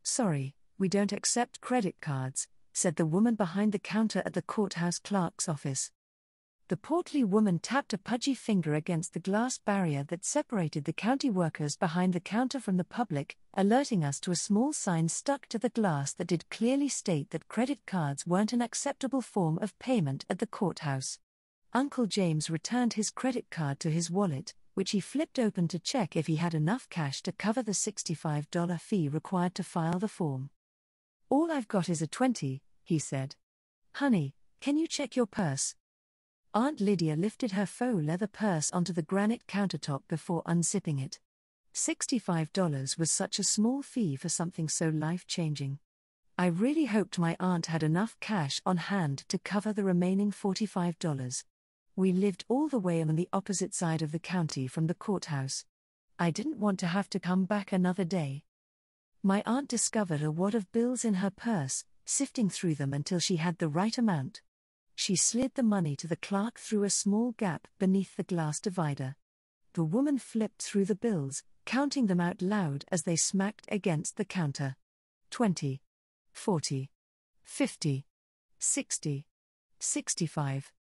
"Sorry, we don't accept credit cards," said the woman behind the counter at the courthouse clerk's office. The portly woman tapped a pudgy finger against the glass barrier that separated the county workers behind the counter from the public, alerting us to a small sign stuck to the glass that did clearly state that credit cards weren't an acceptable form of payment at the courthouse. Uncle James returned his credit card to his wallet, which he flipped open to check if he had enough cash to cover the $65 fee required to file the form. "All I've got is a 20, he said. "Honey, can you check your purse?" Aunt Lydia lifted her faux leather purse onto the granite countertop before unzipping it. $65 was such a small fee for something so life-changing. I really hoped my aunt had enough cash on hand to cover the remaining $45. We lived all the way on the opposite side of the county from the courthouse. I didn't want to have to come back another day. My aunt discovered a wad of bills in her purse, sifting through them until she had the right amount. She slid the money to the clerk through a small gap beneath the glass divider. The woman flipped through the bills, counting them out loud as they smacked against the counter. 20, 40, 50, 60, 65.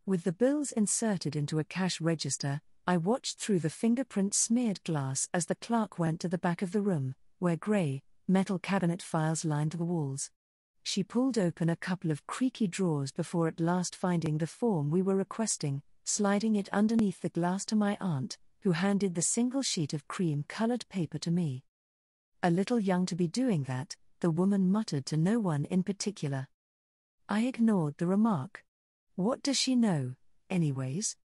With the bills inserted into a cash register, I watched through the fingerprint-smeared glass as the clerk went to the back of the room, where grey, metal cabinet files lined the walls. She pulled open a couple of creaky drawers before at last finding the form we were requesting, sliding it underneath the glass to my aunt, who handed the single sheet of cream-colored paper to me. "A little young to be doing that," the woman muttered to no one in particular. I ignored the remark. What does she know, anyways?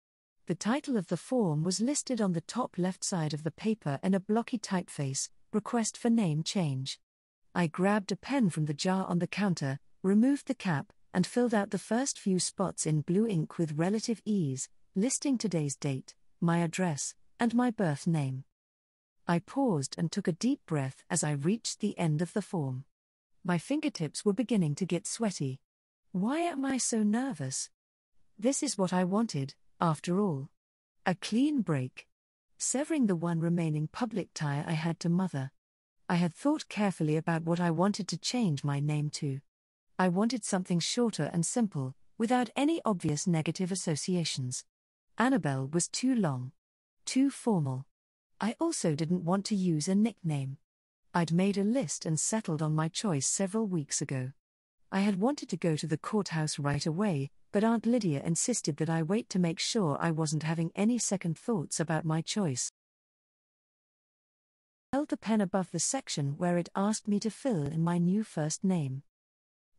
The title of the form was listed on the top left side of the paper in a blocky typeface, "Request for name change." I grabbed a pen from the jar on the counter, removed the cap, and filled out the first few spots in blue ink with relative ease, listing today's date, my address, and my birth name. I paused and took a deep breath as I reached the end of the form. My fingertips were beginning to get sweaty. Why am I so nervous? This is what I wanted, after all. A clean break. Severing the one remaining public tie I had to mother. I had thought carefully about what I wanted to change my name to. I wanted something shorter and simple, without any obvious negative associations. Annabelle was too long. Too formal. I also didn't want to use a nickname. I'd made a list and settled on my choice several weeks ago. I had wanted to go to the courthouse right away, but Aunt Lydia insisted that I wait to make sure I wasn't having any second thoughts about my choice. I held the pen above the section where it asked me to fill in my new first name.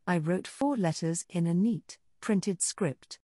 I wrote 4 letters in a neat, printed script.